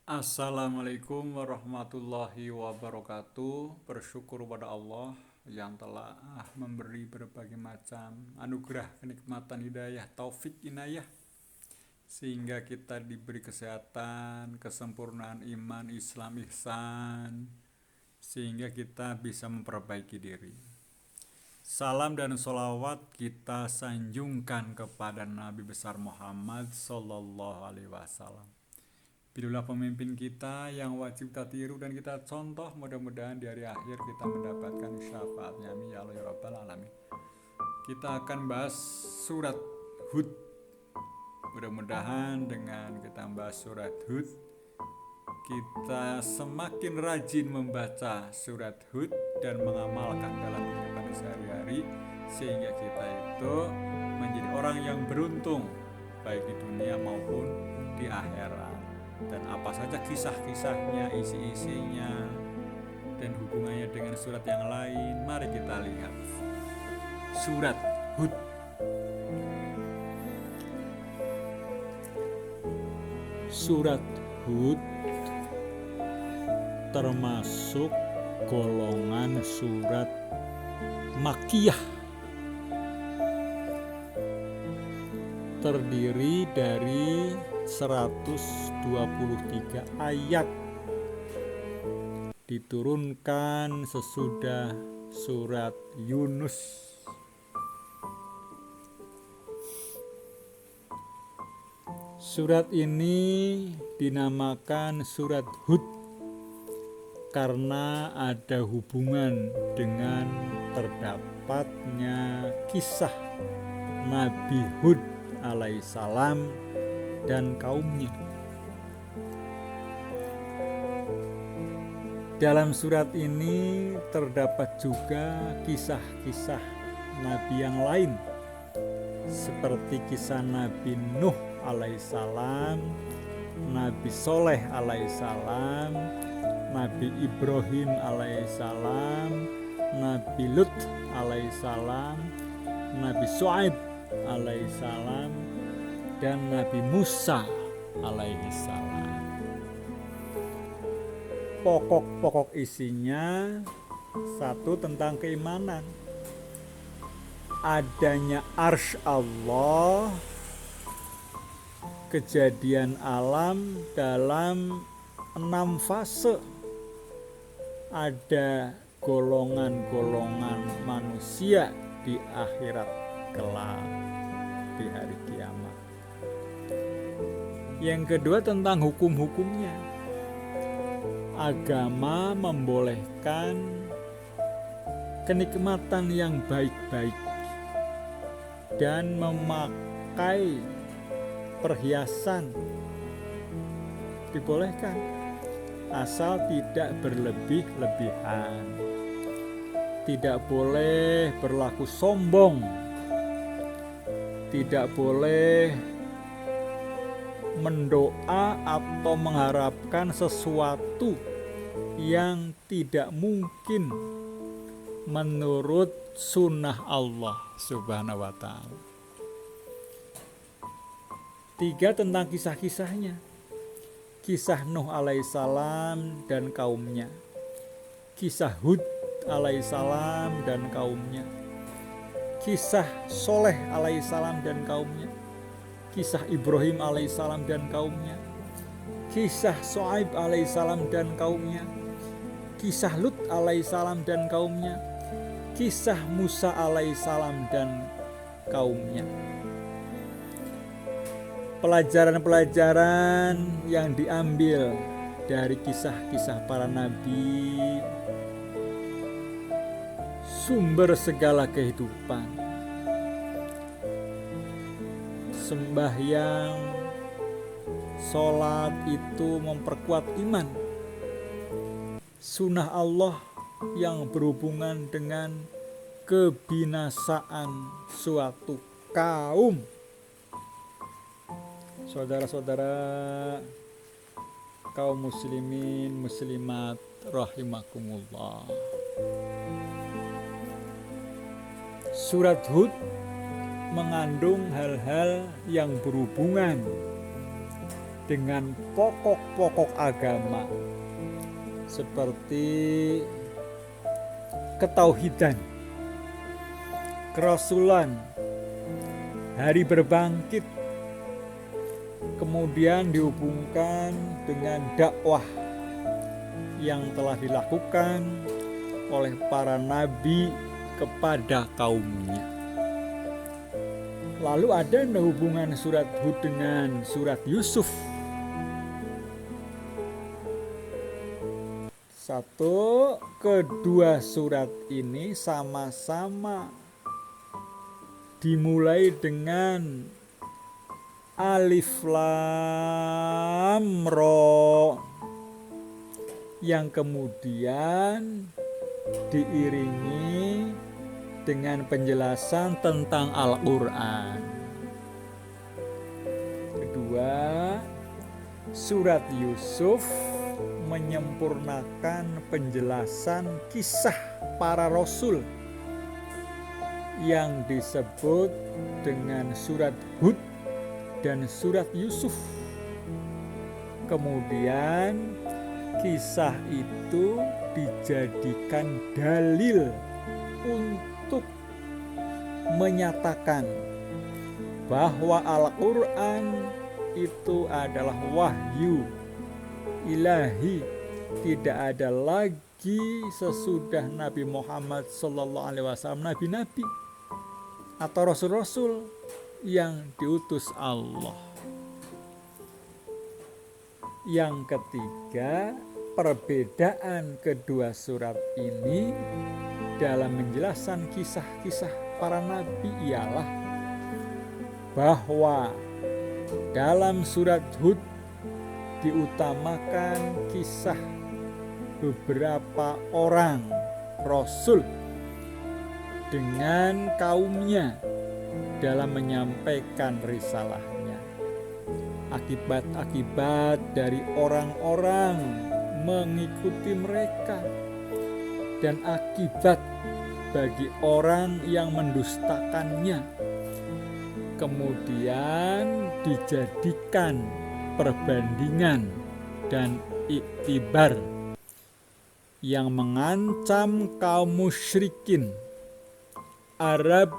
Assalamualaikum warahmatullahi wabarakatuh. Bersyukur pada Allah yang telah memberi berbagai macam anugerah, kenikmatan, hidayah, taufik, inayah, sehingga kita diberi kesehatan, kesempurnaan iman, Islam, ihsan, sehingga kita bisa memperbaiki diri. Salam dan sholawat kita sanjungkan kepada Nabi besar Muhammad Sallallahu Alaihi Wasallam. Pilihlah pemimpin kita yang wajib kita tiru dan kita contoh. Mudah-mudahan di hari akhir kita mendapatkan syafaatnya. Amin ya Allah ya Rabbal Alamin. Kita akan bahas surat Hud. Mudah-mudahan dengan kita bahas surat Hud, kita semakin rajin membaca surat Hud dan mengamalkan dalam kehidupan sehari-hari, sehingga kita itu menjadi orang yang beruntung baik di dunia maupun di akhirat. Dan apa saja kisah-kisahnya, isi-isinya, dan hubungannya dengan surat yang lain, mari kita lihat. Surat Hud. Surat Hud termasuk golongan surat Makkiyah, terdiri dari 123 ayat, diturunkan sesudah surat Yunus. Surat ini dinamakan surat Hud karena ada hubungan dengan terdapatnya kisah Nabi Hud alaihissalam dan kaumnya. Dalam surat ini terdapat juga kisah-kisah Nabi yang lain, seperti kisah Nabi Nuh alaihissalam, Nabi Soleh alaihissalam, Nabi Ibrahim alaihissalam, Nabi Lut alaihissalam, Nabi Shu'aib alaihissalam, dan Nabi Musa alaihissalam. Pokok-pokok isinya satu, tentang keimanan, adanya arsy Allah, kejadian alam dalam 6 fase, ada golongan-golongan manusia di akhirat kelak, di hari kiamat. Yang kedua, tentang hukum-hukumnya. Agama membolehkan kenikmatan yang baik-baik dan memakai perhiasan dibolehkan, asal tidak berlebih-lebihan. Tidak boleh berlaku sombong, tidak boleh mendoa atau mengharapkan sesuatu yang tidak mungkin menurut sunnah Allah Subhanahu wa ta'ala. 3, tentang kisah-kisahnya. Kisah Nuh alaihissalam dan kaumnya, kisah Hud alaihissalam dan kaumnya, kisah Soleh alaihissalam dan kaumnya, kisah Ibrahim alaihissalam dan kaumnya, kisah Shu'aib alaihissalam dan kaumnya, kisah Lut alaihissalam dan kaumnya, kisah Musa alaihissalam dan kaumnya. Pelajaran-pelajaran yang diambil dari kisah-kisah para nabi, sumber segala kehidupan. Sembahyang, sholat itu memperkuat iman. Sunnah Allah yang berhubungan dengan kebinasaan suatu kaum. Saudara-saudara kaum muslimin muslimat rahimakumullah. Surat Hud mengandung hal-hal yang berhubungan dengan pokok-pokok agama seperti ketauhidan, kerasulan, hari berbangkit, kemudian dihubungkan dengan dakwah yang telah dilakukan oleh para nabi kepada kaumnya. Lalu ada hubungan surat Hud dengan surat Yusuf. Satu, kedua surat ini sama-sama dimulai dengan alif lam ro yang kemudian diiringi dengan penjelasan tentang Al-Quran. Kedua, surat Yusuf menyempurnakan penjelasan kisah para rasul yang disebut dengan surat Hud dan surat Yusuf. Kemudian kisah itu dijadikan dalil untuk menyatakan bahwa Al-Quran itu adalah wahyu ilahi, tidak ada lagi sesudah Nabi Muhammad SAW nabi-nabi atau rasul-rasul yang diutus Allah. Yang ketiga, perbedaan kedua surat ini dalam menjelaskan kisah-kisah para nabi ialah bahwa dalam surat Hud diutamakan kisah beberapa orang rasul dengan kaumnya dalam menyampaikan risalahnya. Akibat-akibat dari orang-orang mengikuti mereka dan akibat bagi orang yang mendustakannya. Kemudian dijadikan perbandingan dan iktibar yang mengancam kaum musyrikin Arab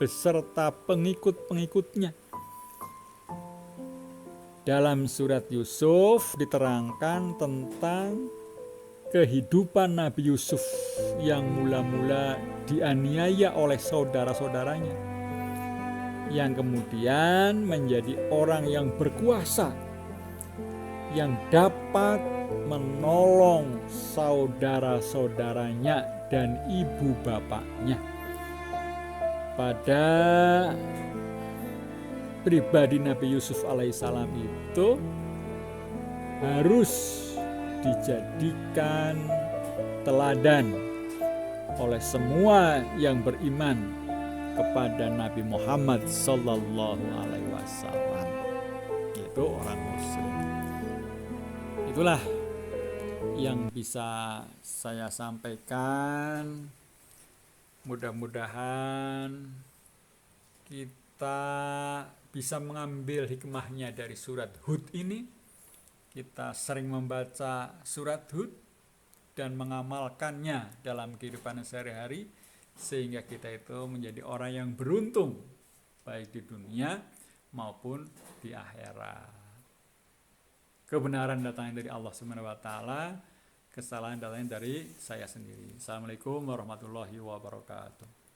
beserta pengikut-pengikutnya. Dalam surat Yusuf diterangkan tentang kehidupan Nabi Yusuf yang mula-mula dianiaya oleh saudara-saudaranya, yang kemudian menjadi orang yang berkuasa, yang dapat menolong saudara-saudaranya dan ibu bapaknya. Pada pribadi Nabi Yusuf alaihissalam itu harus dijadikan teladan oleh semua yang beriman kepada Nabi Muhammad Sallallahu Alaihi Wasallam, yaitu orang Muslim. Itulah yang bisa saya sampaikan. Mudah-mudahan kita bisa mengambil hikmahnya dari surat Hud ini. Kita sering membaca surat Hud dan mengamalkannya dalam kehidupan sehari-hari, sehingga kita itu menjadi orang yang beruntung baik di dunia maupun di akhirat. Kebenaran datangnya dari Allah Subhanahu wa taala, kesalahan datangnya dari saya sendiri. Assalamualaikum warahmatullahi wabarakatuh.